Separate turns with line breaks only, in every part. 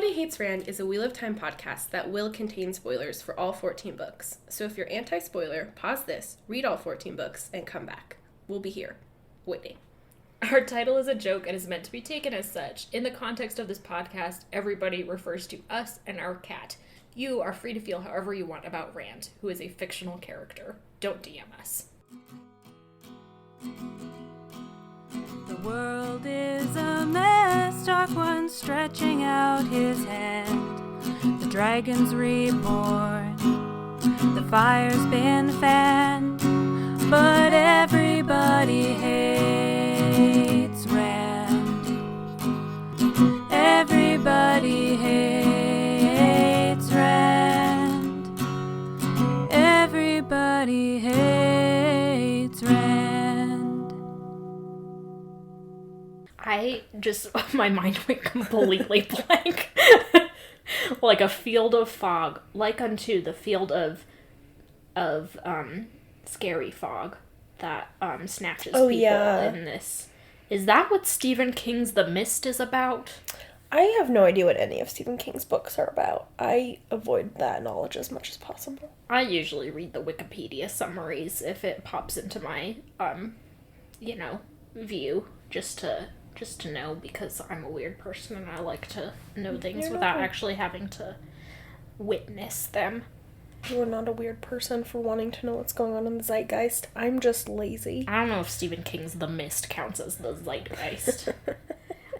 Everybody Hates Rand is a Wheel of Time podcast that will contain spoilers for all 14 books. So if you're anti-spoiler, pause this, read all 14 books, and come back. We'll be here, waiting.
Our title is a joke and is meant to be taken as such. In the context of this podcast, everybody refers to us and our cat. You are free to feel however you want about Rand, who is a fictional character. Don't DM us.
The world is a mess, Dark One stretching out his hand. The dragon's reborn, the fire's been fanned, but everybody hates Rand. Everybody hates Rand. Everybody hates Rand.
My mind went completely blank. Like a field of fog, like unto the field of scary fog that snatches people in this. Is that what Stephen King's The Mist is about?
I have no idea what any of Stephen King's books are about. I avoid that knowledge as much as possible.
I usually read the Wikipedia summaries if it pops into my view, just to know, because I'm a weird person and I like to know things without actually having to witness them.
You're not a weird person for wanting to know what's going on in the zeitgeist. I'm just lazy.
I don't know if Stephen King's The Mist counts as the zeitgeist.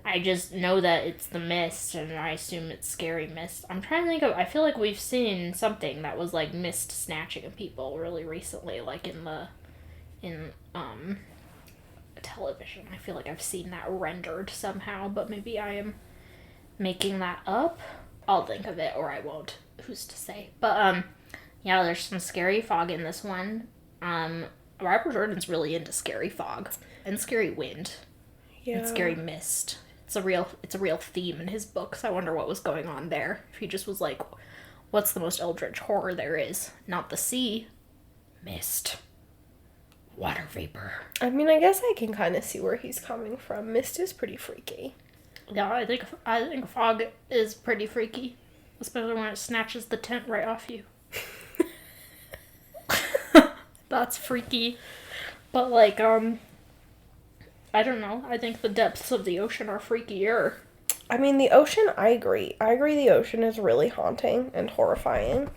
I just know that it's The Mist, and I assume it's scary mist. I'm trying to think of, I feel like we've seen something that was like mist snatching people really recently, like in television. I feel like I've seen that rendered somehow, but maybe I am making that up. I'll think of it, or I won't. Who's to say? But, yeah, there's some scary fog in this one. Robert Jordan's really into scary fog and scary wind and scary mist. It's a real theme in his books. I wonder what was going on there. If he just was like, what's the most eldritch horror there is? Not the sea. Mist. Water vapor.
I mean, I guess I can kind of see where he's coming from. Mist is pretty freaky.
Yeah, I think fog is pretty freaky. Especially when it snatches the tent right off you. That's freaky. But, like, I don't know. I think the depths of the ocean are freakier.
I mean, the ocean, I agree. I agree the ocean is really haunting and horrifying.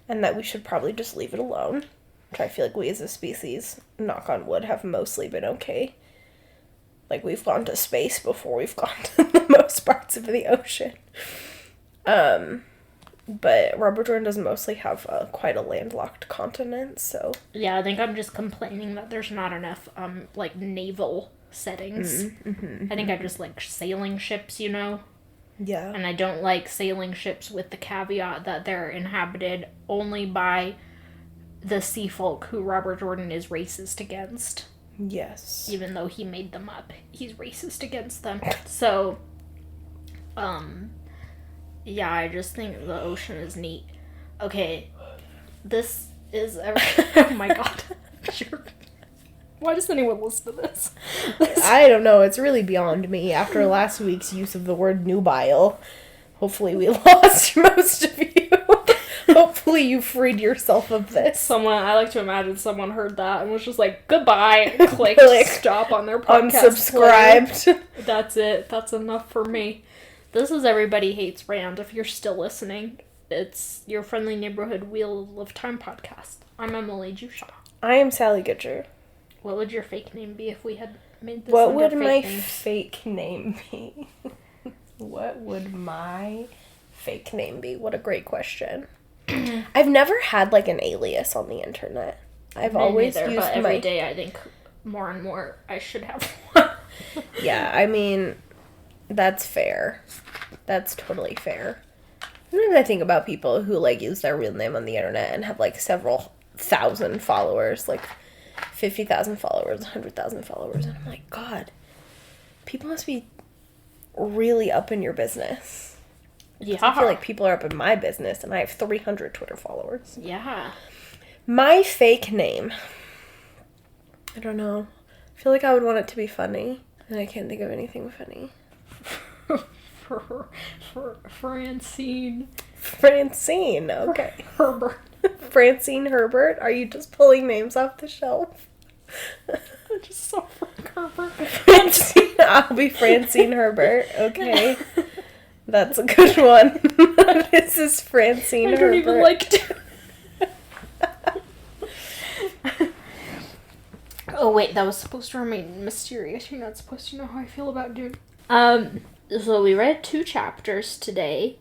And that we should probably just leave it alone. Which I feel like we as a species, knock on wood, have mostly been okay. Like, we've gone to space before we've gone to the most parts of the ocean. But Robert Jordan does mostly have quite a landlocked continent, so...
Yeah, I think I'm just complaining that there's not enough, naval settings. I think I just like sailing ships, you know?
Yeah.
And I don't like sailing ships with the caveat that they're inhabited only by the sea folk who Robert Jordan is racist against.
Yes.
Even though he made them up, he's racist against them. So, yeah, I just think the ocean is neat. Okay, this is... oh my god. Sure. Why does anyone listen to this?
I don't know, it's really beyond me. After last week's use of the word nubile, hopefully we lost most of you. Hopefully you freed yourself of this.
I like to imagine someone heard that and was just like, goodbye, click stop on their podcast.
Unsubscribed.
Player. That's it. That's enough for me. This is Everybody Hates Rand. If you're still listening, it's your friendly neighborhood Wheel of Time podcast. I'm Emily Jushaw.
I am Sally Goodger.
What would your fake name be if we had made this
What would my
names?
fake name be? What would my fake name be? What a great question. I've never had, like, an alias on the internet. I've always used
but every day I think more and more I should have one.
Yeah, I mean, that's fair. That's totally fair. Sometimes I think about people who, like, use their real name on the internet and have, like, several thousand followers, like 50,000 followers, 100,000 followers, and I'm like, God, people must be really up in your business.
Yeah.
I feel like people are up in my business, and I have 300 Twitter followers.
Yeah.
My fake name. I don't know. I feel like I would want it to be funny, and I can't think of anything funny.
Francine
Okay.
Herbert.
Francine Herbert? Are you just pulling names off the shelf?
I just saw Frank Herbert.
Francine, I'll be Francine Herbert. Okay. That's a good one. This is Francine Herbert.
I don't even like to. Oh wait, that was supposed to remain mysterious. You're not supposed to know how I feel about Dune. So we read 2 chapters today.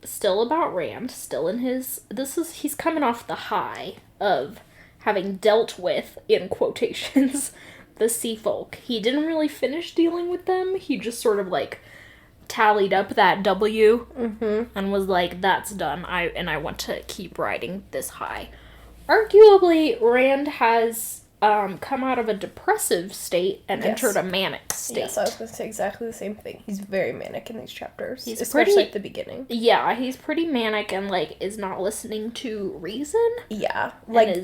Still about Rand. Still in his... He's coming off the high of having dealt with, in quotations, the sea folk. He didn't really finish dealing with them. He just sort of, like, tallied up that W and was like, that's done. I want to keep riding this high. Arguably, Rand has come out of a depressive state and entered a manic state.
Yes, I was going to say exactly the same thing. He's very manic in these chapters,
he's
especially
pretty,
at the beginning.
Yeah, he's pretty manic and, like, is not listening to reason.
Yeah, like,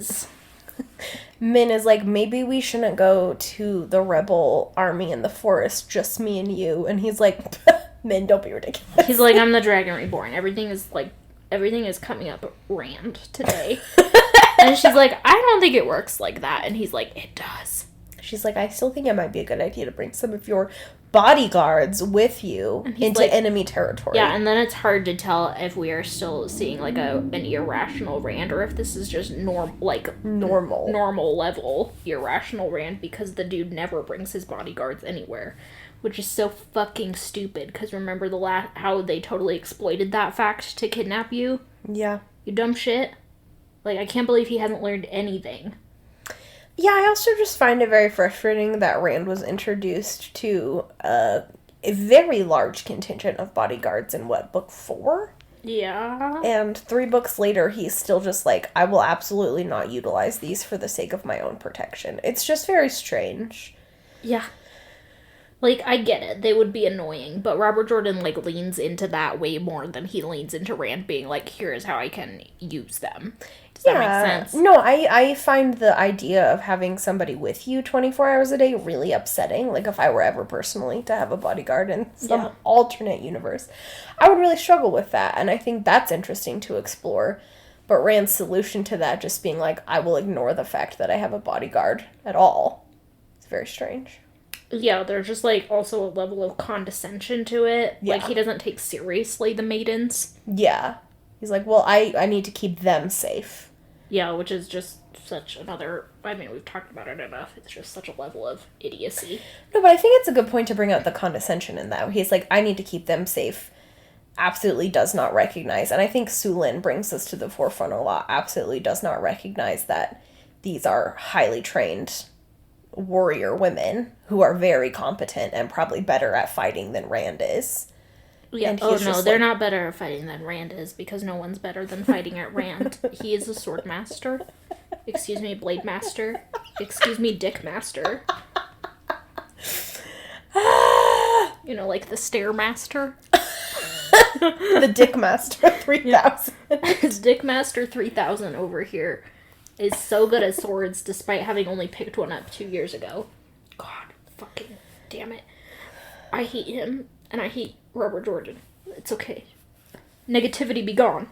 Min is like, maybe we shouldn't go to the rebel army in the forest, just me and you. And he's like, Min, don't be ridiculous.
He's like, I'm the Dragon Reborn. Everything is coming up Rand today. And she's like, I don't think it works like that. And he's like, it does.
She's like, I still think it might be a good idea to bring some of your bodyguards with you into
like,
enemy territory.
Yeah, and then it's hard to tell if we are still seeing, like, an irrational Rand, or if this is just normal level irrational Rand, because the dude never brings his bodyguards anywhere. Which is so fucking stupid, because remember how they totally exploited that fact to kidnap you?
Yeah.
You dumb shit. Like, I can't believe he hasn't learned anything.
Yeah, I also just find it very frustrating that Rand was introduced to a very large contingent of bodyguards in, book 4?
Yeah.
And 3 books later, he's still just like, I will absolutely not utilize these for the sake of my own protection. It's just very strange.
Yeah. Like, I get it. They would be annoying, but Robert Jordan, like, leans into that way more than he leans into Rand being like, here's how I can use them. Does that make sense? No,
I find the idea of having somebody with you 24 hours a day really upsetting. Like, if I were ever personally to have a bodyguard in some alternate universe, I would really struggle with that, and I think that's interesting to explore. But Rand's solution to that just being like, I will ignore the fact that I have a bodyguard at all. It's very strange.
Yeah, there's just, like, also a level of condescension to it. Yeah. Like, he doesn't take seriously the maidens.
Yeah. He's like, well, I need to keep them safe.
Yeah, which is just such another... I mean, we've talked about it enough. It's just such a level of idiocy.
No, but I think it's a good point to bring out the condescension in that. He's like, I need to keep them safe. Absolutely does not recognize. And I think Sulin brings this to the forefront a lot. Absolutely does not recognize that these are highly trained warrior women who are very competent and probably better at fighting than Rand is.
Yeah. Oh no, they're not better at fighting than Rand is, because no one's better than fighting at Rand. He is a sword master. Excuse me, blade master. Excuse me, Dickmaster. You know, like the stairmaster.
The Dickmaster 3000.
His Dickmaster 3000 over here is so good at swords, despite having only picked one up 2 years ago. God, fucking damn it. I hate him, and I hate Robert Jordan. It's okay. Negativity be gone.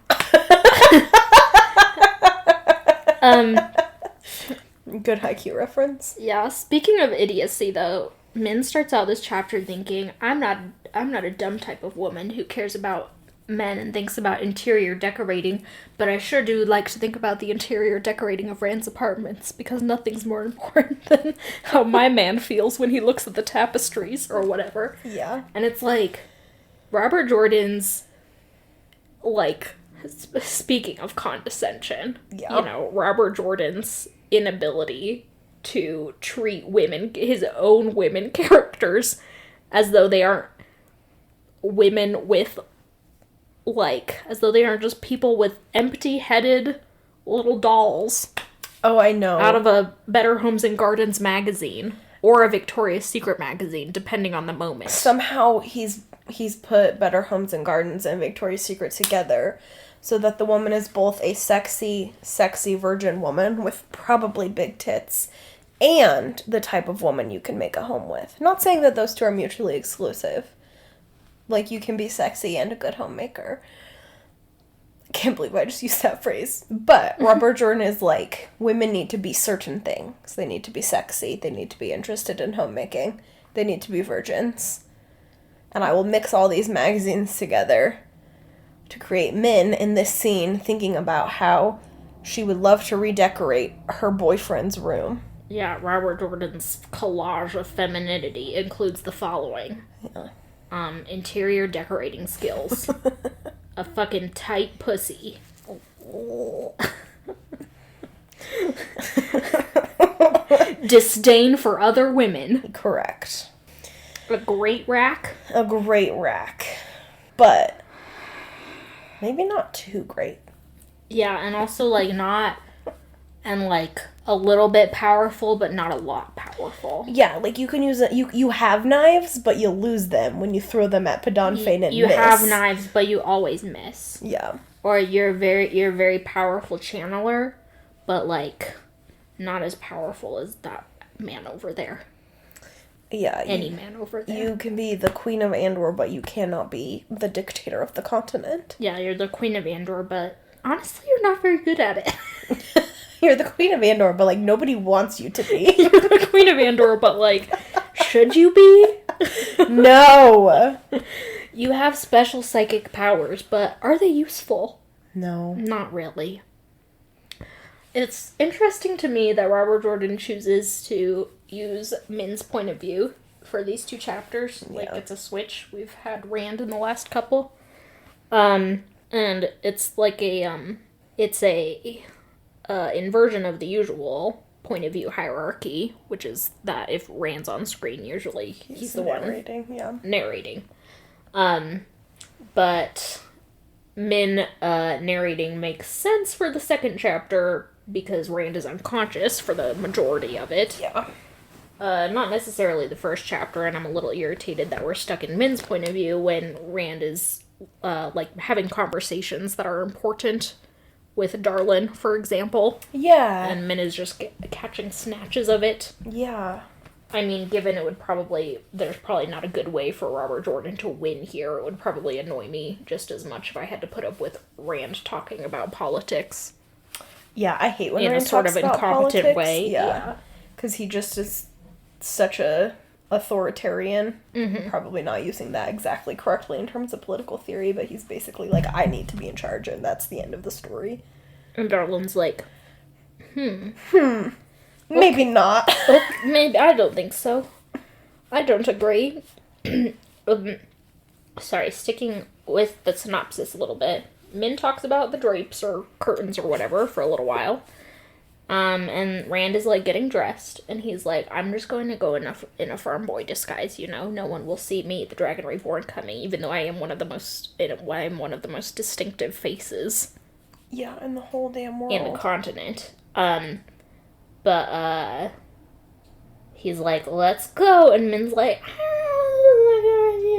Good haiku reference.
Yeah, speaking of idiocy, though, Min starts out this chapter thinking, I'm not a dumb type of woman who cares about men and thinks about interior decorating, but I sure do like to think about the interior decorating of Rand's apartments, because nothing's more important than how my man feels when he looks at the tapestries or whatever.
Yeah.
And it's like, Robert Jordan's, like, speaking of condescension, you know, Robert Jordan's inability to treat women, his own women characters, as though they aren't women with, like, as though they aren't just people with empty-headed little dolls.
Oh, I know.
Out of a Better Homes and Gardens magazine, or a Victoria's Secret magazine, depending on the moment.
Somehow he's put Better Homes and Gardens and Victoria's Secret together so that the woman is both a sexy virgin woman with probably big tits and the type of woman you can make a home with. Not saying that those two are mutually exclusive, Like, you can be sexy and a good homemaker. I can't believe I just used that phrase. But Robert Jordan is like, women need to be certain things. They need to be sexy. They need to be interested in homemaking. They need to be virgins. And I will mix all these magazines together to create Min in this scene thinking about how she would love to redecorate her boyfriend's room.
Yeah, Robert Jordan's collage of femininity includes the following.
Yeah.
Interior decorating skills. A fucking tight pussy. Disdain for other women.
Correct.
A great rack.
A great rack. But maybe not too great.
Yeah, and also, like, not... And, like, a little bit powerful, but not a lot powerful.
Yeah, like, you can use it... You have knives, but you lose them when you throw them at Padon Fane and
you
miss.
have knives, but you always miss.
Yeah.
Or you're a very powerful channeler, but, like, not as powerful as that man over there.
Yeah.
Any man over there.
You can be the Queen of Andor, but you cannot be the dictator of the continent.
Yeah, you're the Queen of Andor, but honestly, you're not very good at it.
You're the Queen of Andor, but, like, nobody wants you to be.
You're the Queen of Andor, but, like, should you be?
No!
You have special psychic powers, but are they useful?
No.
Not really. It's interesting to me that Robert Jordan chooses to use Min's point of view for these two chapters. Like,
Yeah.
it's a switch. We've had Rand in the last couple. And it's like it's a inversion of the usual point of view hierarchy, which is that if Rand's on screen, usually he's the
narrating,
one narrating. But Min narrating makes sense for the second chapter because Rand is unconscious for the majority of it.
Yeah.
Not necessarily the first chapter, and I'm a little irritated that we're stuck in Min's point of view when Rand is, like, having conversations that are important with Darlin, for example.
Yeah.
And Min is just catching snatches of it.
Yeah.
I mean, given there's probably not a good way for Robert Jordan to win here, it would probably annoy me just as much if I had to put up with Rand talking about politics.
Yeah, I hate when
in
Rand
a sort
talks
of
about
incompetent
politics.
way.
Yeah. Because he just is such a authoritarian. Mm-hmm. Probably not using that exactly correctly in terms of political theory, but he's basically like, I need to be in charge, and that's the end of the story.
And Darlin's like,
Maybe not.
Maybe, I don't think so. I don't agree. Sorry, sticking with the synopsis a little bit. Min talks about the drapes or curtains or whatever for a little while. And Rand is, like, getting dressed, and he's like, I'm just going to go in a farm boy disguise, you know? No one will see me, the Dragon Reborn, coming, even though I am one of the most distinctive faces.
Yeah, in the whole damn world.
In the continent. But he's like, let's go, and Min's like,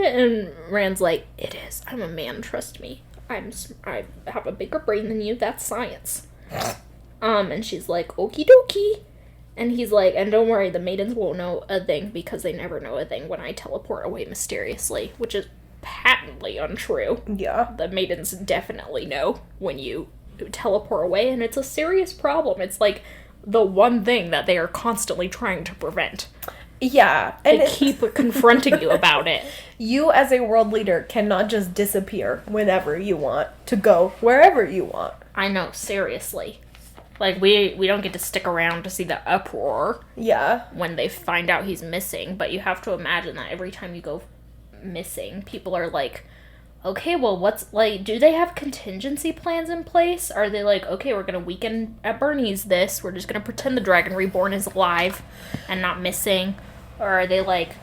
and Rand's like, it is, I'm a man, trust me. I have a bigger brain than you, that's science. And she's like, okie dokie. And he's like, and don't worry, the maidens won't know a thing because they never know a thing when I teleport away mysteriously, which is patently untrue.
Yeah.
The maidens definitely know when you teleport away, and it's a serious problem. It's like the one thing that they are constantly trying to prevent.
Yeah.
And they keep confronting you about it.
You, as a world leader, cannot just disappear whenever you want to go wherever you want.
I know, seriously. Like, we don't get to stick around to see the uproar.
Yeah.
When they find out he's missing, but you have to imagine that every time you go missing, people are like, okay, well, do they have contingency plans in place? Are they like, okay, we're gonna weaken at Bernie's we're just gonna pretend the Dragon Reborn is alive and not missing? Or are they like,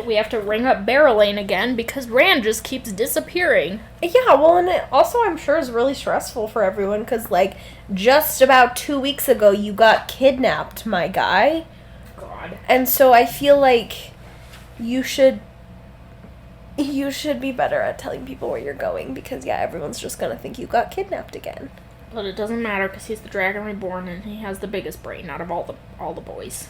we have to ring up Barrelane again because Rand just keeps disappearing?
Yeah, well, and it also, I'm sure, is really stressful for everyone, because, like, just about 2 weeks ago, you got kidnapped, my guy.
God.
And so I feel like you should be better at telling people where you're going, because, yeah, everyone's just gonna think you got kidnapped again.
But it doesn't matter, because he's the Dragon Reborn, and he has the biggest brain out of all the boys.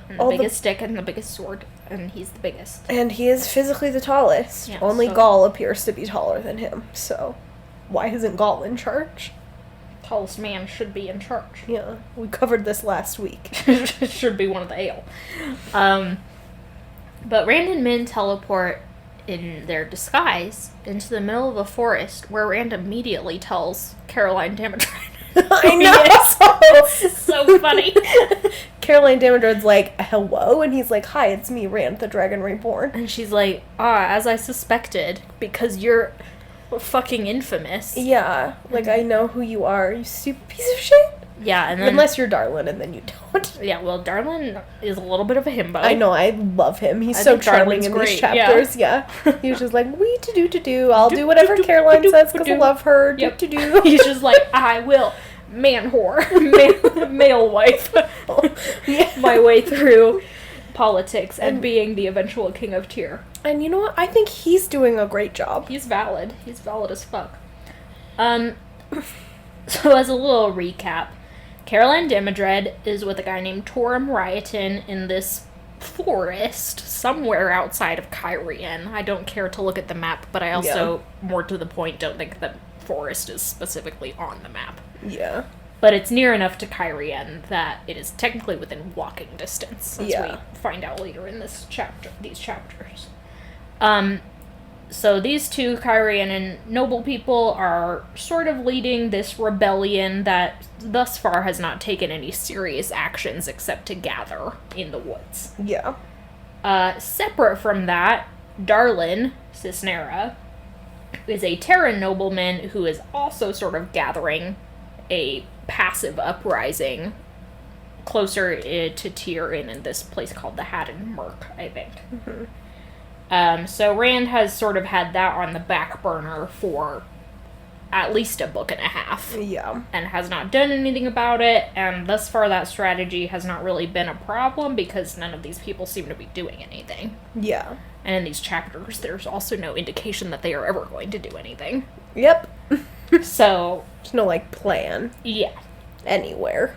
And the biggest stick and the biggest sword. and he's the biggest.
And he is physically the tallest.
Yeah,
Only
so-
Gaul appears to be taller than him, so why isn't Gaul in charge?
Tallest man should be in charge.
Yeah, we covered this last week.
Should be one of the ale. But Rand and Min teleport in their disguise into the middle of a forest where Rand immediately tells Caroline Damodred.
I know!
So funny.
Caroline Damodred's like, hello? And he's like, hi, it's me, Rand, the Dragon Reborn.
And she's like, as I suspected, because you're fucking infamous.
Yeah, like, I know who you are, you stupid piece of shit.
Yeah, and then...
Unless you're Darlin, and then you don't.
Yeah, well, Darlin is a little bit of a himbo.
I know, I love him. He's
I
so
think
charming
Darlin's
in
great,
these chapters, yeah. He was just like, wee to do. I'll do whatever
do,
Caroline
do,
says because I
do.
love her.
Yep.
Do.
He's just like, I will man whore, male wife,
Yeah.
my way through politics and being the eventual king of Tyr.
And you know what? I think he's doing a great job.
He's valid. He's valid as fuck. So as a little recap, Caroline Damodred is with a guy named Torum Rioton in this forest somewhere outside of Cairhien. I don't care to look at the map, but I also, more to the point, don't think the forest is specifically on the map.
Yeah.
But it's near enough to Cairhien that it is technically within walking distance, as we find out later in these chapters. So these two Cairhienan noble people are sort of leading this rebellion that thus far has not taken any serious actions except to gather in the woods.
Yeah.
Separate from that, Darlin, Cisnera, is a Terran nobleman who is also sort of gathering a passive uprising closer to Tyr in this place called the Haddon Merc, I think.
Mm-hmm.
So Rand has sort of had that on the back burner for at least a book and a half.
Yeah.
And has not done anything about it, and thus far that strategy has not really been a problem because none of these people seem to be doing anything.
Yeah.
And in these chapters, there's also no indication that they are ever going to do anything.
Yep.
So...
There's no, like, plan.
Yeah.
Anywhere.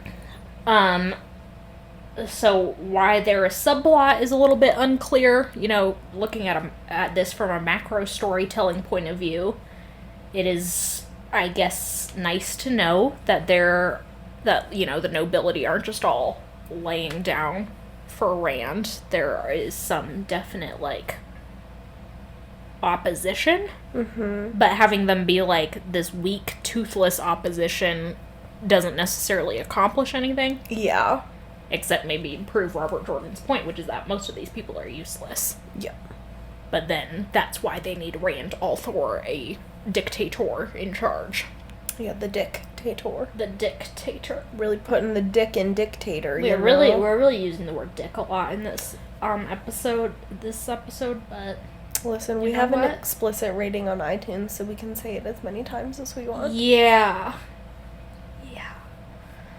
So why there is subplot is a little bit unclear. You know, looking at this from a macro storytelling point of view, it is, I guess, nice to know that the nobility aren't just all laying down for Rand. There is some definite, like, opposition.
Mm-hmm.
But having them be, like, this weak, toothless opposition doesn't necessarily accomplish anything.
Yeah.
Except maybe prove Robert Jordan's point, which is that most of these people are useless.
Yeah.
But then, that's why they need Rand Althor, a dictator, in charge.
Yeah, the dictator.
The dictator.
Really putting the dick in dictator,
We're really using the word dick a lot in this episode, but...
Listen, we have an explicit rating on iTunes, so we can say it as many times as we want.
Yeah.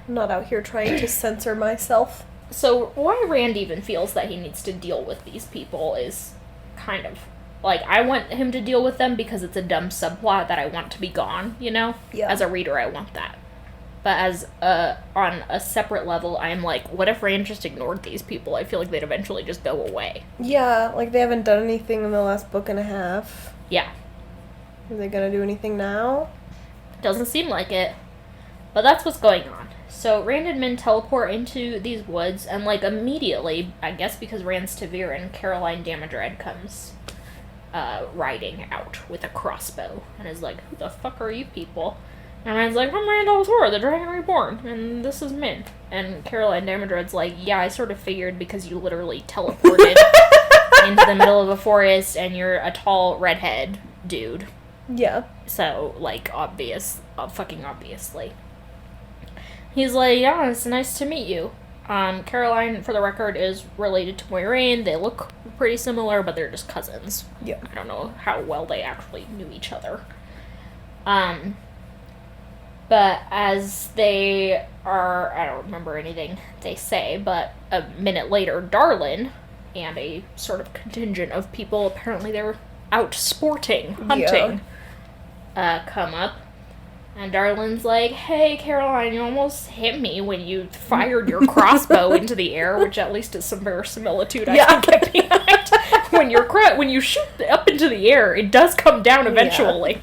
I'm not out here trying to censor myself.
So, why Rand even feels that he needs to deal with these people is kind of... Like, I want him to deal with them because it's a dumb subplot that I want to be gone, you know?
Yeah.
As a reader, I want that. But as, on a separate level, I'm like, what if Rand just ignored these people? I feel like they'd eventually just go away.
Yeah, like they haven't done anything in the last book and a half.
Yeah.
Are they gonna do anything now?
Doesn't seem like it. But that's what's going on. So Rand and Min teleport into these woods, and, like, immediately, I guess because Rand's Taviran, Caroline Damodred comes riding out with a crossbow, and is like, who the fuck are you people? And Rand's like, I'm Rand Althor, the Dragon Reborn, and this is Min. And Caroline Damodred's like, yeah, I sort of figured because you literally teleported into the middle of a forest, and you're a tall redhead dude.
Yeah.
So, like, fucking obviously. He's like, yeah, it's nice to meet you. Caroline, for the record, is related to Moiraine. They look pretty similar, but they're just cousins.
Yeah.
I don't know how well they actually knew each other. But as they are, I don't remember anything they say, but a minute later, Darlin and a sort of contingent of people, apparently they're out sporting, hunting, come up. And Darlin's like, hey, Caroline, you almost hit me when you fired your crossbow into the air, which at least is some verisimilitude I can get behind. when you shoot up into the air, it does come down eventually.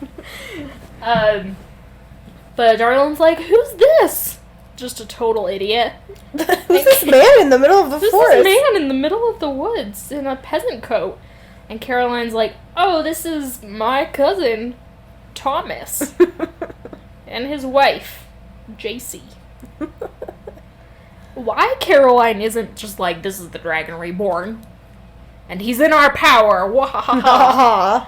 Yeah. But Darlin's like, who's this? Just a total idiot.
Who's this man in the middle of the forest?
This man in the middle of the woods in a peasant coat. And Caroline's like, oh, this is my cousin, Thomas. And his wife, JC. Why Caroline isn't just like, this is the Dragon Reborn, and he's in our power, wahahaha,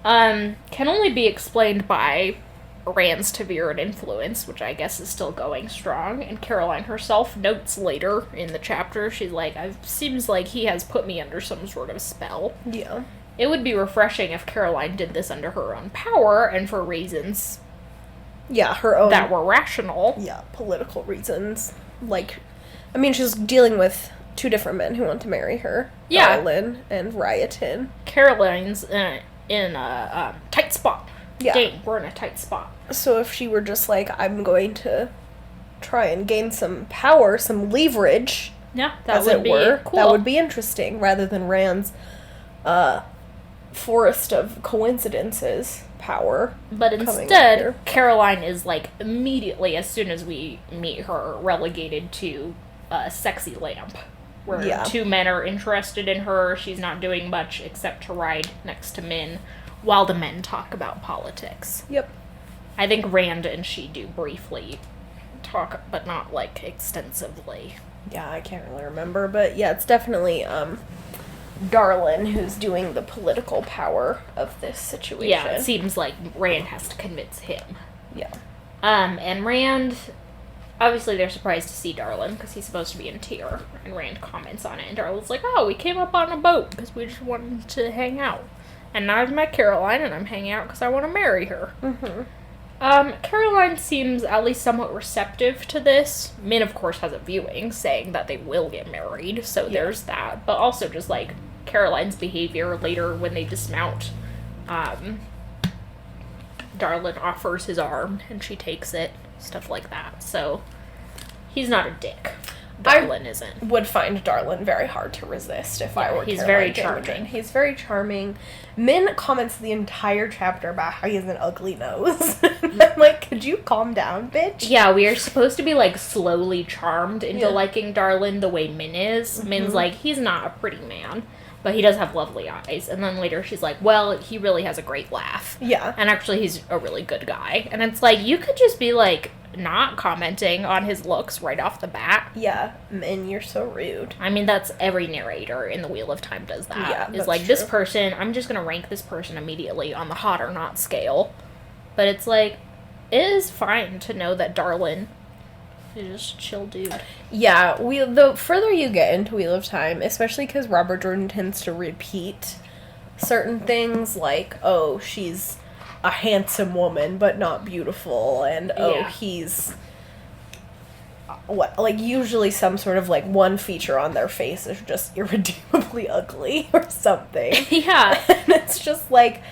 can only be explained by Rand's Ta'veren influence, which I guess is still going strong, and Caroline herself notes later in the chapter, she's like, it seems like he has put me under some sort of spell.
Yeah.
It would be refreshing if Caroline did this under her own power, and for reasons
her own
that were rational.
Yeah, political reasons. Like, I mean, she's dealing with two different men who want to marry her.
Yeah.
Darlin and Riotin.
Caroline's in a tight spot.
Yeah.
Dang, we're in a tight spot.
So if she were just like, I'm going to try and gain some power, some leverage,
Yeah, that
as
would
it
be
were,
cool.
that would be interesting, rather than Rand's forest of coincidences power.
But
coming
instead,
later.
Caroline is, like, immediately, as soon as we meet her, relegated to a sexy lamp. Where two men are interested in her, she's not doing much except to ride next to men, while the men talk about politics.
Yep.
I think Rand and she do briefly talk, but not, like, extensively.
Yeah, I can't really remember, but yeah, it's definitely, Darlin who's doing the political power of this situation.
Yeah, it seems like Rand has to convince him.
Yeah.
And Rand, obviously they're surprised to see Darlin, because he's supposed to be in Tyr, and Rand comments on it, and Darlin's like, oh, we came up on a boat, because we just wanted to hang out. And now I've met Caroline, and I'm hanging out because I want to marry her.
Mm-hmm.
Caroline seems at least somewhat receptive to this. Min, of course, has a viewing saying that they will get married, so there's that. But also just, like, Caroline's behavior later when they dismount. Darlin offers his arm, and she takes it. Stuff like that. So, he's not a dick. Darlin isn't.
Would find Darlin very hard to resist if I were
he's
Caroline
very
Davidson.
charming.
He's very charming. Min comments the entire chapter about how he has an ugly nose. I'm like, could you calm down, bitch?
Yeah, we are supposed to be, like, slowly charmed into liking Darlin the way Min is.
Mm-hmm.
Min's like, he's not a pretty man, but he does have lovely eyes. And then later she's like, well, he really has a great laugh.
Yeah.
And actually he's a really good guy. And it's like, you could just be, like, not commenting on his looks right off the bat.
Yeah. Min, you're so rude.
I mean, that's every narrator in the Wheel of Time does that.
Yeah,
Is
that's
like, this
true.
person, I'm just going to rank this person immediately on the hot or not scale. But it's like, it is fine to know that Darlin is just a chill dude.
Yeah, the further you get into Wheel of Time, especially because Robert Jordan tends to repeat certain things, like, oh, she's a handsome woman, but not beautiful, and he's usually some sort of, like, one feature on their face is just irredeemably ugly or something.
Yeah.
And it's just like,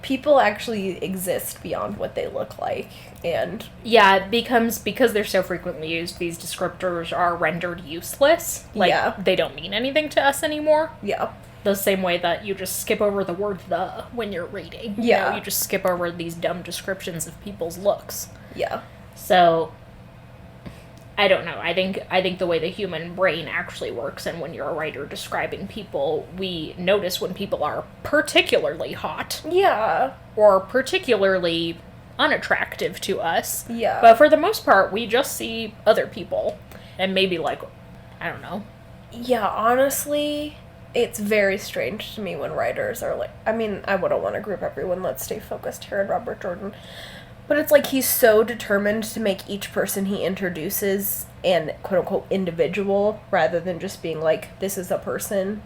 people actually exist beyond what they look like, and
Yeah, it becomes, because they're so frequently used, these descriptors are rendered useless. Like, they don't mean anything to us anymore.
yeah.
The same way that you just skip over the word the when you're reading.
Yeah.
You just skip over these dumb descriptions of people's looks.
Yeah.
So, I don't know. I think the way the human brain actually works, and when you're a writer describing people, we notice when people are particularly hot.
Yeah.
Or particularly unattractive to us.
Yeah.
But for the most part, we just see other people. And maybe, like, I don't know.
Yeah, honestly, it's very strange to me when writers are like, I mean, I wouldn't want to group everyone, let's stay focused here on Robert Jordan, but it's like he's so determined to make each person he introduces an quote-unquote individual, rather than just being like, this is a person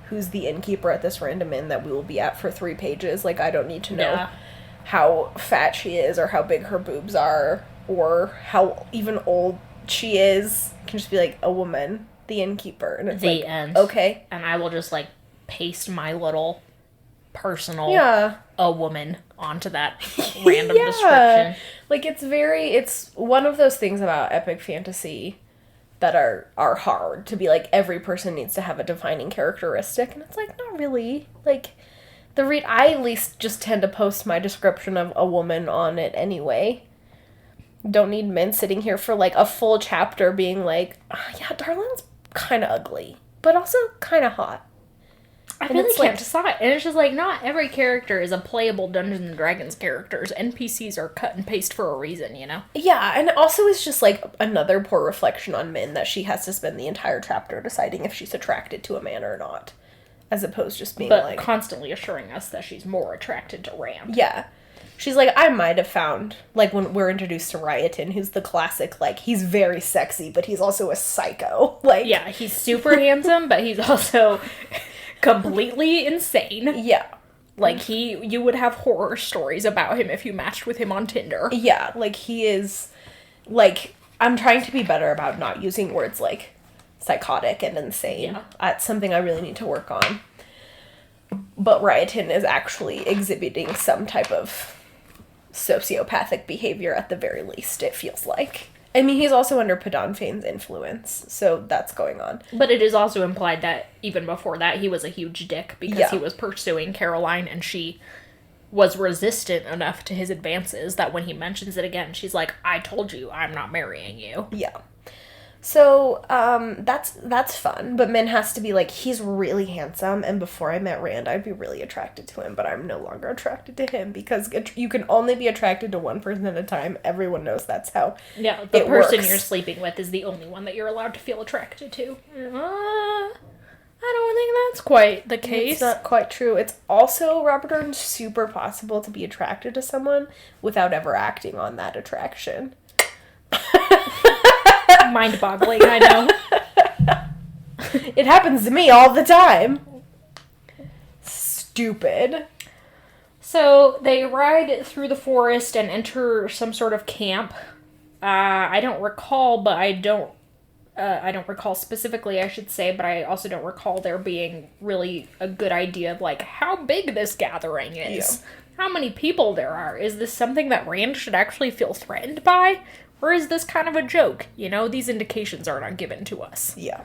who's the innkeeper at this random inn that we will be at for 3 pages. Like, I don't need to know how fat she is, or how big her boobs are, or how even old she is. It can just be like, a woman, the innkeeper, and it's
The
like,
end.
okay.
And I will just, like, paste my little personal a woman onto that random description.
Like, it's one of those things about epic fantasy that are hard to be like, every person needs to have a defining characteristic, and it's like, not really. Like, I at least just tend to post my description of a woman on it anyway. Don't need men sitting here for like a full chapter being like, yeah, Darlin's kind of ugly, but also kind of hot.
I really can't decide. And it's just like, not every character is a playable Dungeons and Dragons characters. NPCs are cut and paste for a reason, you know?
Yeah, and also it's just like another poor reflection on men that she has to spend the entire chapter deciding if she's attracted to a man or not. As opposed to just being
but
like...
constantly assuring us that she's more attracted to Rand.
Yeah. She's like, I might have found, like, when we're introduced to Ryoton, who's the classic, like, he's very sexy, but he's also a psycho. Like...
Yeah, he's super handsome, but he's also... completely insane.
Yeah.
Like, you would have horror stories about him if you matched with him on Tinder.
Yeah, like, he is, like, I'm trying to be better about not using words like psychotic and insane.
Yeah.
That's something I really need to work on. But Ryoton is actually exhibiting some type of sociopathic behavior at the very least, it feels like. I mean, he's also under Pedonfane's influence, so that's going on.
But it is also implied that even before that, he was a huge dick because he was pursuing Caroline, and she was resistant enough to his advances that when he mentions it again, she's like, I told you I'm not marrying you.
Yeah. So, that's fun, but Min has to be like, he's really handsome, and before I met Rand, I'd be really attracted to him, but I'm no longer attracted to him, because you can only be attracted to one person at a time. Everyone knows that's how
Yeah, the person
works.
you're sleeping with is the only one that you're allowed to feel attracted to. I don't think that's quite the case.
It's not quite true. It's also, Robert Jordan's super possible to be attracted to someone without ever acting on that attraction.
Mind-boggling, I know.
It happens to me all the time. Stupid.
So they ride through the forest and enter some sort of camp. I don't recall, but I don't recall specifically, I should say, but I also don't recall there being really a good idea of, like, how big this gathering is. Yeah. How many people there are. Is this something that Rand should actually feel threatened by? Or is this kind of a joke? You know, these indications are not given to us.
Yeah.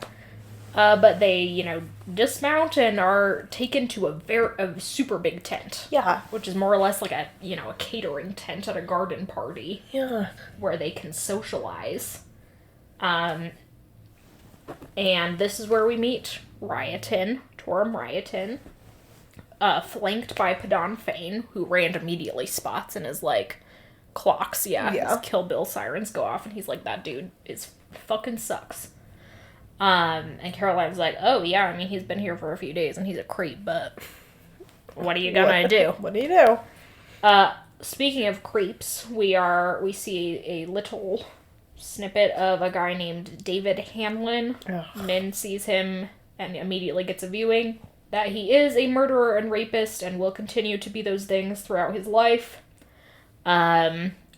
But they, dismount and are taken to a super big tent.
Yeah.
Which is more or less like a catering tent at a garden party.
Yeah.
Where they can socialize. And this is where we meet Ryoton, Torum Ryoton, flanked by Pedonfane, who Rand immediately spots and is like, clocks, his Kill Bill sirens go off, and he's like, that dude is fucking sucks. And Caroline's like, oh yeah, I mean, he's been here for a few days, and he's a creep, but what are you gonna do?
What do you do?
Speaking of creeps, we see a little snippet of a guy named David Hanlon.
Ugh.
Min sees him and immediately gets a viewing that he is a murderer and rapist and will continue to be those things throughout his life.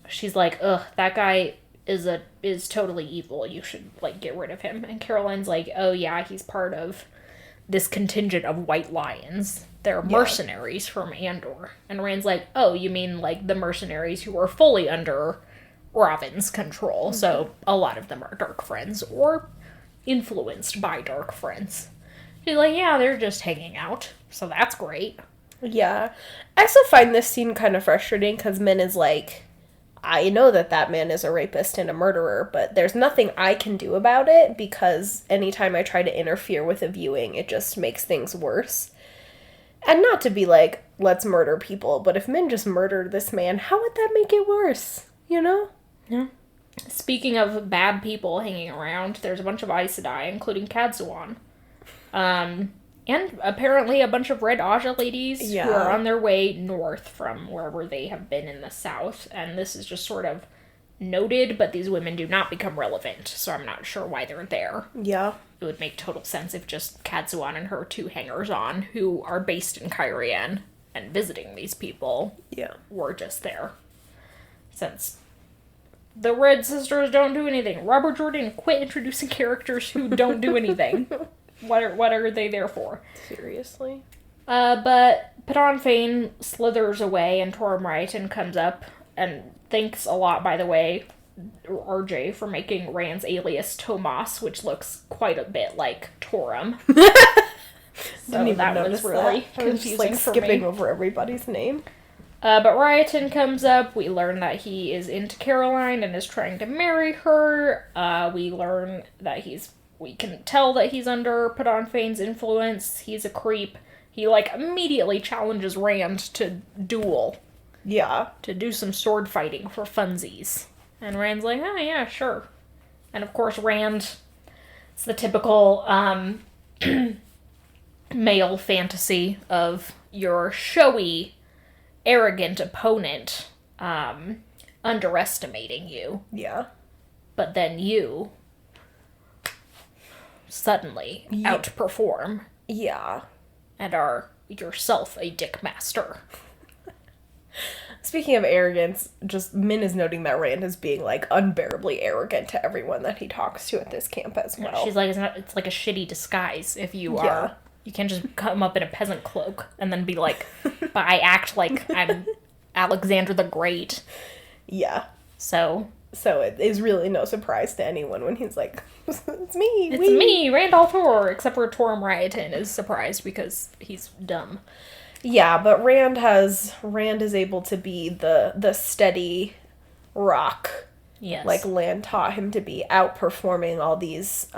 She's like, ugh, that guy is totally evil. You should, like, get rid of him. And Caroline's like, oh yeah, he's part of this contingent of white lions. They're mercenaries from Andor. And Rand's like, oh, you mean, like, the mercenaries who are fully under Robin's control. Mm-hmm. So a lot of them are dark friends or influenced by dark friends. She's like, yeah, they're just hanging out. So that's great.
Yeah. I also find this scene kind of frustrating because Min is like, I know that man is a rapist and a murderer, but there's nothing I can do about it because anytime I try to interfere with a viewing, it just makes things worse. And not to be like, let's murder people, but if Min just murdered this man, how would that make it worse? You know?
Yeah. Speaking of bad people hanging around, there's a bunch of Aes Sedai, including Kadzuan. And apparently a bunch of Red Aja ladies who are on their way north from wherever they have been in the south. And this is just sort of noted, but these women do not become relevant, so I'm not sure why they're there.
Yeah.
It would make total sense if just Kadzuan and her two hangers-on, who are based in Cairhien and visiting these people, were just there. Since the Red Sisters don't do anything. Robert Jordan, quit introducing characters who don't do anything. What are they there for?
Seriously?
But Pedonfane slithers away and Torum Ryoton comes up and thanks a lot, by the way, RJ for making Rand's alias Tomas, which looks quite a bit like Torum. So
Didn't even
that
notice
was really
that. I was
confusing
just, like,
for
skipping
me.
over everybody's name.
But Ryoton comes up. We learn that he is into Caroline and is trying to marry her. We learn that we can tell that he's under Padon Fane's influence. He's a creep. He, like, immediately challenges Rand to duel.
Yeah.
To do some sword fighting for funsies. And Rand's like, oh, yeah, sure. And, of course, Rand, it's the typical, male fantasy of your showy, arrogant opponent underestimating you,
Yeah.
but then you suddenly outperform
Yeah.
and are yourself a Dickmaster.
Speaking of arrogance, just Min is noting that Rand is being, like, unbearably arrogant to everyone that he talks to at this camp as well.
She's like, it's like a shitty disguise if you
Yeah.
are. You can't just come up in a peasant cloak and then be like, but I act like I'm Alexander the Great.
Yeah.
So
it is really no surprise to anyone when he's like, it's me.
it's me, Randolph Thor, except for Torum Ryoton is surprised because he's dumb.
Yeah, but Rand is able to be the steady rock.
Yes.
Like Lan taught him to be, outperforming all these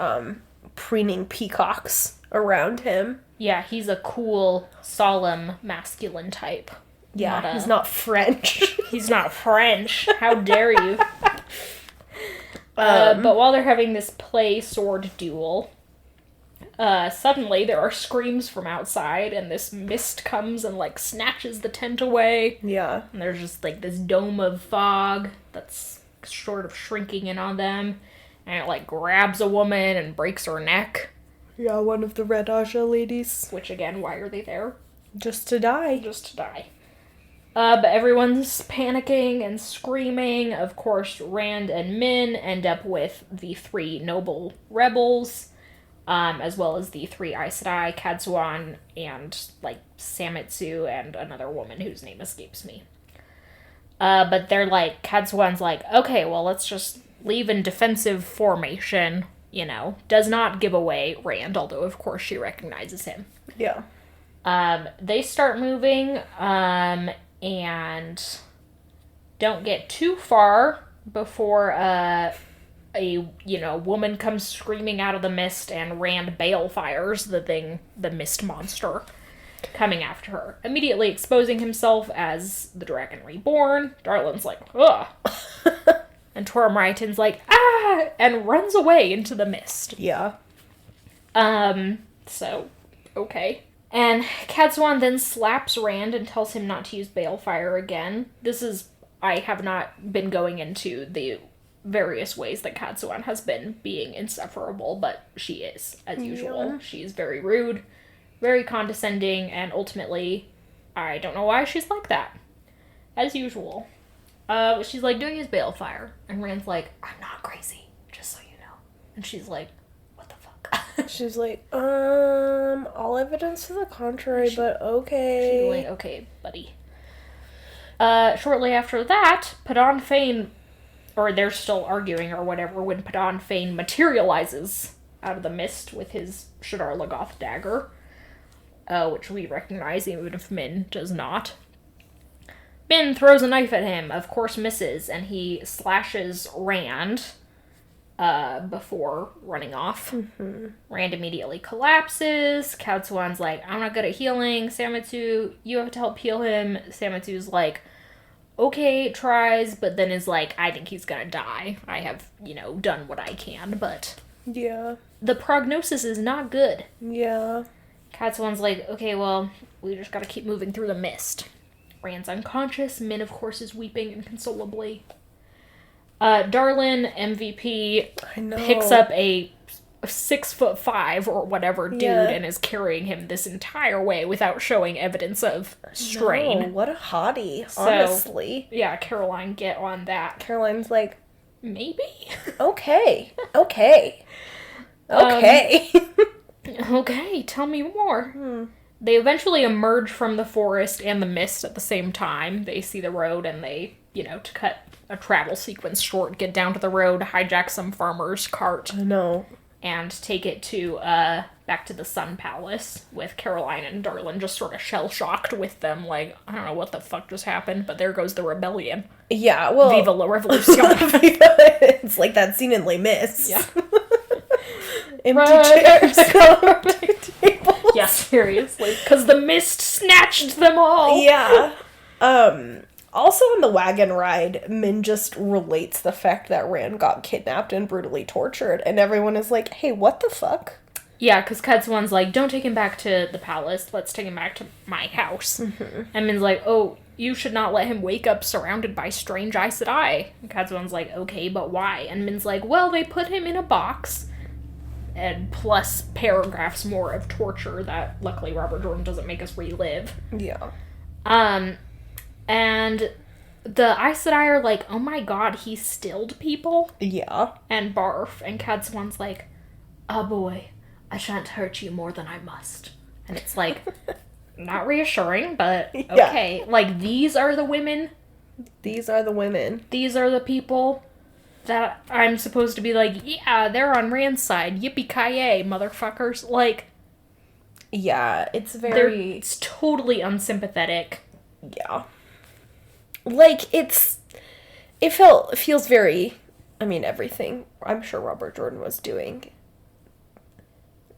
preening peacocks around him.
Yeah, he's a cool, solemn, masculine type.
Yeah, he's not French.
He's not French. How dare you? But while they're having this play sword duel, suddenly there are screams from outside, and this mist comes and, like, snatches the tent away.
Yeah.
And there's just, like, this dome of fog that's sort of shrinking in on them. And it, like, grabs a woman and breaks her neck.
Yeah, one of the Red Aja ladies.
Which, again, why are they there?
Just to die.
Just to die. But everyone's panicking and screaming. Of course, Rand and Min end up with the 3 noble rebels, as well as the 3 Aes Sedai, Kadzuan, and, like, Samitsu, and another woman whose name escapes me. But they're like, Kadzuan's like, okay, well, let's just leave in defensive formation, you know. Does not give away Rand, although, of course, she recognizes him.
Yeah.
They start moving, and don't get too far before, a woman comes screaming out of the mist, and Rand balefires the mist monster coming after her, immediately exposing himself as the Dragon Reborn. Darlin's like, ugh. And Torum Ryoton's like, ah! And runs away into the mist.
Yeah.
So, okay. And Kadzuan then slaps Rand and tells him not to use balefire again. I have not been going into the various ways that Kadzuan has been being insufferable, but she is, as usual.
Yeah.
She's very rude, very condescending, and ultimately, I don't know why she's like that. As usual. She's like, don't use balefire. And Rand's like, I'm not crazy, just so you know. And she's like, what the fuck?
She's like, all evidence to the contrary, but okay.
She's like, okay, buddy. Shortly after that, Padon Fane, or they're still arguing or whatever, when Padon Fane materializes out of the mist with his Shadar Logoth dagger, which we recognize even if Min does not. Min throws a knife at him, of course misses, and he slashes Rand before running off. Mm-hmm. Rand immediately collapses. Kadzuan's like, I'm not good at healing. Samitsu, you have to help heal him. Samitsu's like, okay, tries, but then is like, I think he's gonna die. I have, done what I can, but...
Yeah.
The prognosis is not good.
Yeah.
Kadzuan's like, okay, well, we just gotta keep moving through the mist. Rand's unconscious. Min, of course, is weeping inconsolably. Darlin, MVP, picks up a 6'5" or whatever dude and is carrying him this entire way without showing evidence of strain.
No, what a hottie, honestly.
Yeah, Caroline, get on that.
Caroline's like,
maybe?
Okay. Okay.
Okay, tell me more. they eventually emerge from the forest and the mist at the same time. They see the road and they, to cut a travel sequence short, get down to the road, hijack some farmer's cart.
No.
And take it to, back to the Sun Palace with Caroline and Darlin just sort of shell-shocked with them, like, I don't know what the fuck just happened, but there goes the rebellion.
Yeah, well...
Viva la Revolution.
It's like that scene in Les Mis.
Yeah.
Empty chairs, empty tables.
Yeah, seriously. Because the mist snatched them all.
Yeah. Also on the wagon ride, Min just relates the fact that Rand got kidnapped and brutally tortured, and everyone is like, hey, what the fuck?
Yeah, because Cutsuan's like, don't take him back to the palace, let's take him back to my house. Mm-hmm. And Min's like, oh, you should not let him wake up surrounded by strange Aes Sedai. And Cutsuan's like, okay, but why? And Min's like, well, they put him in a box, and plus paragraphs more of torture that luckily Robert Jordan doesn't make us relive.
Yeah.
And the Aes Sedai are like, oh my god, he stilled people?
Yeah.
And barf. And Cutsuan's like, oh boy, I shan't hurt you more than I must. And it's like, not reassuring, but okay. Yeah. Like, these are the women.
These are the women.
These are the people that I'm supposed to be like, yeah, they're on Rand's side. Yippee-ki-yay, motherfuckers. Like,
yeah, it's very...
It's totally unsympathetic.
Yeah. Like, it feels very, I mean, everything I'm sure Robert Jordan was doing.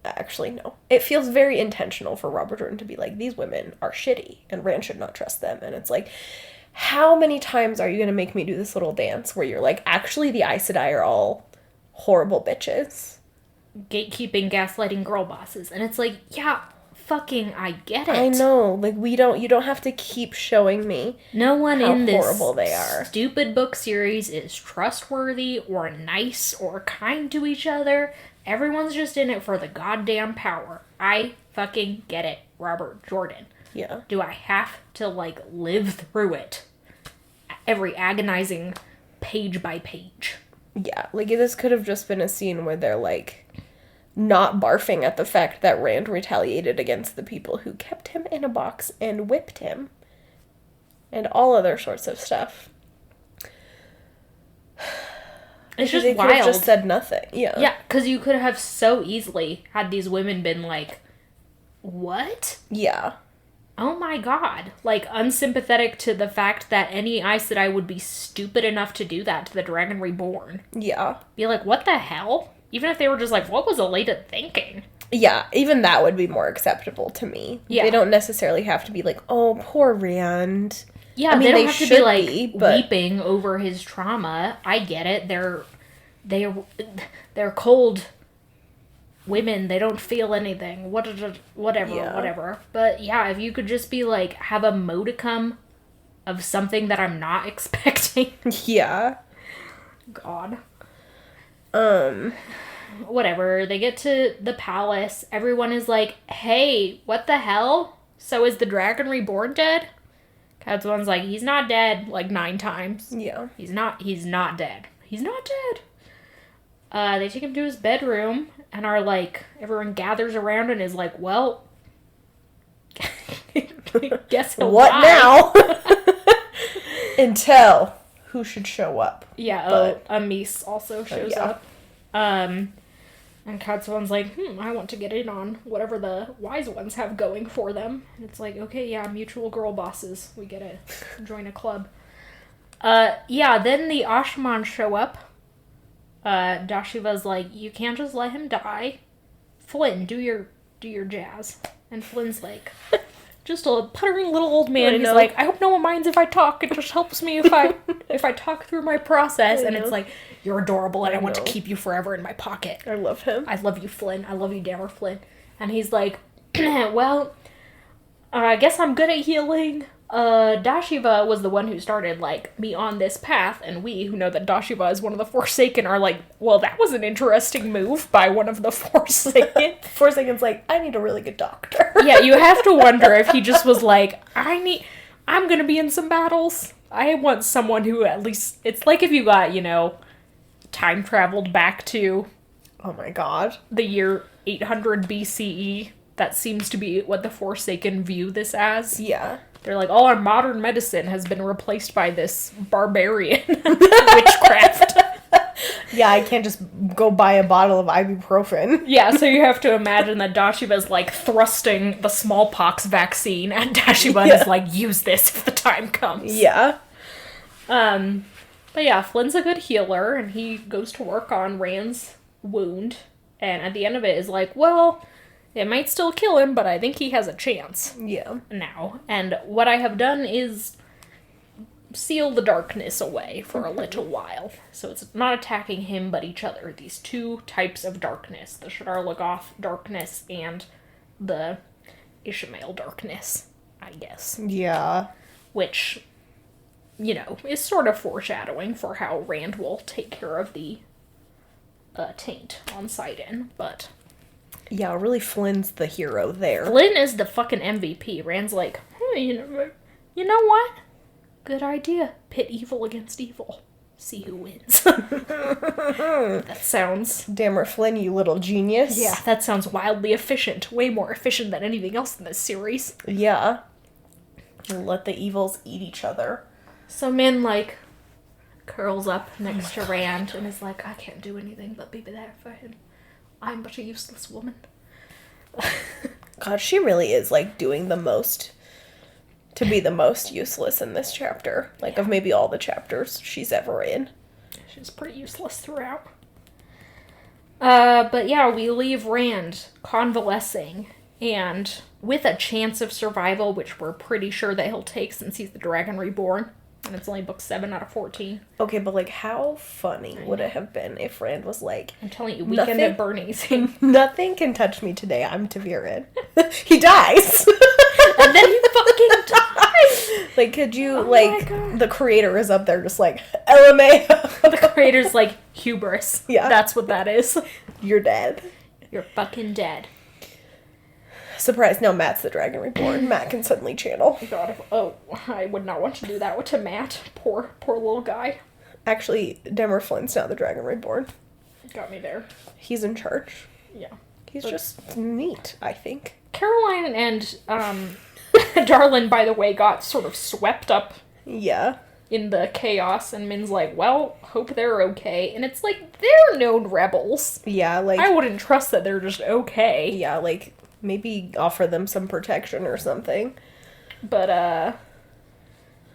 Actually, no. It feels very intentional for Robert Jordan to be like, these women are shitty, and Rand should not trust them. And it's like, how many times are you going to make me do this little dance where you're like, actually, the Aes Sedai are all horrible bitches?
Gatekeeping, gaslighting girl bosses. And it's like, yeah, fucking, I get it.
I know. Like, you don't have to keep showing me
no one
how
in this
horrible they are.
Stupid book series is trustworthy or nice or kind to each other. Everyone's just in it for the goddamn power. I fucking get it, Robert Jordan.
Yeah.
Do I have to, like, live through it? Every agonizing page by page.
Yeah, like, this could have just been a scene where they're, like, not barfing at the fact that Rand retaliated against the people who kept him in a box and whipped him. And all other sorts of stuff.
It's just
they
wild.
Could have just said nothing. Yeah.
Yeah, because you could have so easily had these women been like, what?
Yeah.
Oh my god. Like, unsympathetic to the fact that any Aes Sedai would be stupid enough to do that to the Dragon Reborn.
Yeah.
Be like, what the hell? Even if they were just like, what was Elena thinking?
Yeah, even that would be more acceptable to me. Yeah. They don't necessarily have to be like, oh, poor Rand.
Yeah, I mean, they don't have to be like weeping over his trauma. I get it. They're cold women. They don't feel anything. Whatever. But yeah, if you could just be like, have a modicum of something that I'm not expecting.
Yeah.
God. Whatever. They get to the palace. Everyone is like, hey, what the hell? So is the Dragon Reborn dead? Cutsuan's like, he's not dead, like 9 times.
Yeah.
He's not dead. He's not dead. They take him to his bedroom and are like, everyone gathers around and is like, well, guess he'll
what
die.
now? Until who should show up.
Yeah, Amis also shows up. And Cutsuan's like, I want to get in on whatever the wise ones have going for them. And it's like, okay, yeah, mutual girl bosses. We get to join a club. Yeah, then the Ashman show up. Dashiva's like, you can't just let him die. Flynn, do your jazz. And Flynn's like, just a puttering little old man. He's like, I hope no one minds if I talk. It just helps me if I talk through my process. And it's like, you're adorable and I want to keep you forever in my pocket.
I love him.
I love you, Flynn. I love you, Dammer Flynn. And he's like, well, I guess I'm good at healing. Dashiva was the one who started, like, me on this path, and we, who know that Dashiva is one of the Forsaken, are like, well, that was an interesting move by one of the Forsaken.
Forsaken's like, I need a really good doctor.
Yeah, you have to wonder if he just was like, I'm gonna be in some battles. I want someone who at least, it's like if you got, time traveled back to...
Oh my god.
The year 800 BCE, that seems to be what the Forsaken view this as.
Yeah.
They're like, all our modern medicine has been replaced by this barbarian witchcraft.
Yeah, I can't just go buy a bottle of ibuprofen.
Yeah, so you have to imagine that Dashiba's, like, thrusting the smallpox vaccine at Dashiba and is like, use this if the time comes.
Yeah.
But yeah, Flynn's a good healer, and he goes to work on Rand's wound, and at the end of it is like, well, it might still kill him, but I think he has a chance.
Yeah.
Now. And what I have done is seal the darkness away for a little while. So it's not attacking him, but each other. These two types of darkness. The Shadar Logoth darkness and the Ishmael darkness, I guess.
Yeah.
Which, you know, is sort of foreshadowing for how Rand will take care of the taint on Sidon, but...
Yeah, really Flynn's the hero there.
Flynn is the fucking MVP. Rand's like, you know what? Good idea. Pit evil against evil. See who wins. That sounds...
Damn it, Flynn, you little genius.
Yeah, that sounds wildly efficient. Way more efficient than anything else in this series.
Yeah. Let the evils eat each other.
So Min, like, curls up next to Rand and is like, I can't do anything but be there for him. I'm but a useless woman.
God, she really is, like, doing the most to be the most useless in this chapter. Like, of maybe all the chapters she's ever in.
She's pretty useless throughout. But yeah, we leave Rand convalescing and with a chance of survival, which we're pretty sure that he'll take since he's the Dragon Reborn. And it's only book 7 out of 14.
Okay, but, like, how funny would it have been if Rand was like...
I'm telling you, Weekend at Bernie's.
Nothing can touch me today. I'm Ta'Viren. He dies!
And then he fucking dies!
Like, could you,
Oh
like,
my God.
the creator is up there just like, LMAO!
The creator's like, hubris.
Yeah.
That's what that is.
You're dead.
You're fucking dead.
Surprise, now Matt's the Dragon Reborn. Matt can suddenly channel.
God, I would not want to do that to Matt. Poor little guy.
Actually, Demmer Flynn's now the Dragon Reborn.
Got me there.
He's in charge.
Yeah.
He's just neat, I think.
Caroline and, Darlin, by the way, got sort of swept up
Yeah.
in the chaos, and Min's like, well, hope they're okay. And it's like, they're known rebels.
Yeah, like...
I wouldn't trust that they're just okay.
Yeah, like, maybe offer them some protection or something.
But,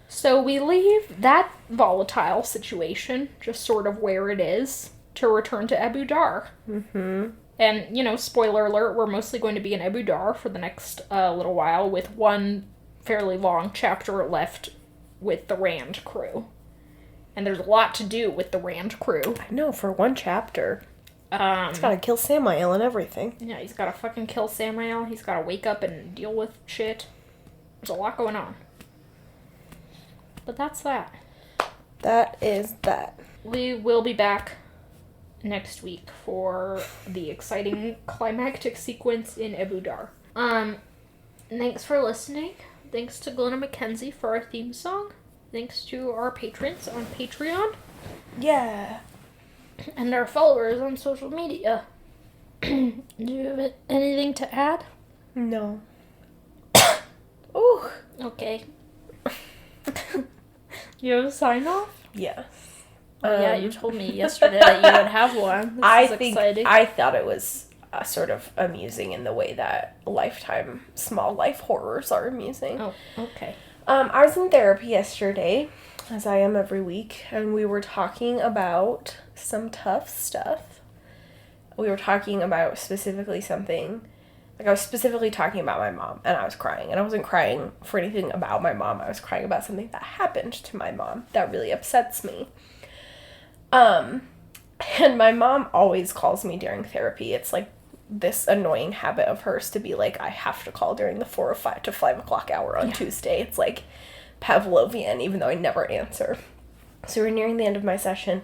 so we leave that volatile situation, just sort of where it is, to return to Abu Dar.
Mm-hmm.
And, you know, spoiler alert, we're mostly going to be in Abu Dar for the next little while, with one fairly long chapter left with the Rand crew. And there's a lot to do with the Rand crew.
I know, for one chapter. He's gotta kill Samael and everything.
Yeah, he's gotta fucking kill Samael, he's gotta wake up and deal with shit. There's a lot going on. But that's that.
That is that.
We will be back next week for the exciting climactic sequence in Abu Dar. Thanks for listening. Thanks to Glenna McKenzie for our theme song. Thanks to our patrons on Patreon.
Yeah.
And our followers on social media. Do you have anything to add?
No. Ooh.
Okay. You have a sign off?
Yes.
Yeah, you told me yesterday that you would have one.
I thought it was sort of amusing in the way that Lifetime small life horrors are amusing.
Oh, okay.
I was in therapy yesterday, as I am every week, and we were talking about some tough stuff. We were talking about specifically something, like I was specifically talking about my mom, and I was crying, and I wasn't crying for anything about my mom, I was crying about something that happened to my mom that really upsets me. And my mom always calls me during therapy. It's like this annoying habit of hers to be like, I have to call during the 4 or 5 to 5 o'clock hour on Tuesday. It's like Pavlovian, even though I never answer. So we're nearing the end of my session,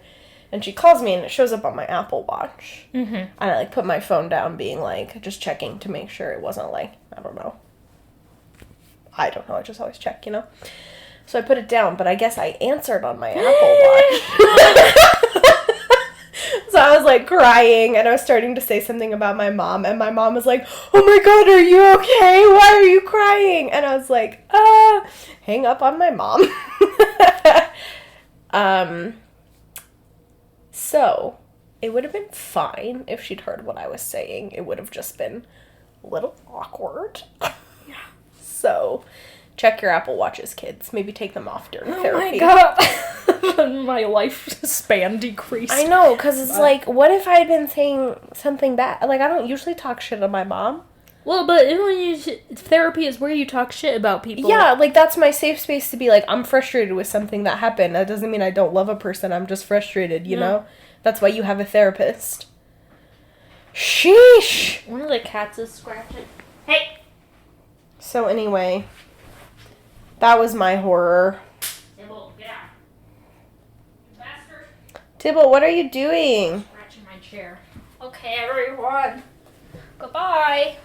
and she calls me, and it shows up on my Apple Watch. Mm-hmm. And I, like, put my phone down, being like, just checking to make sure it wasn't, like, I don't know, I just always check, you know? So I put it down, but I guess I answered on my Apple Watch. So I was like crying, and I was starting to say something about my mom, and my mom was like, "Oh my god, are you okay? Why are you crying?" And I was like, hang up on my mom. So it would have been fine if she'd heard what I was saying. It would have just been a little awkward.
Yeah.
So check your Apple Watches, kids. Maybe take them off during therapy.
Oh my god. My life span decreased.
I know, because it's like, what if I had been saying something bad? Like, I don't usually talk shit to my mom.
Well, but therapy is where you talk shit about people.
Yeah, like, that's my safe space to be like, I'm frustrated with something that happened. That doesn't mean I don't love a person. I'm just frustrated, you know? That's why you have a therapist. Sheesh!
One of the cats is scratching. Hey!
So anyway, that was my horror.
Tibble, get out. You bastard.
Tibble, what are you doing?
Scratching my chair. Okay, everyone. Goodbye.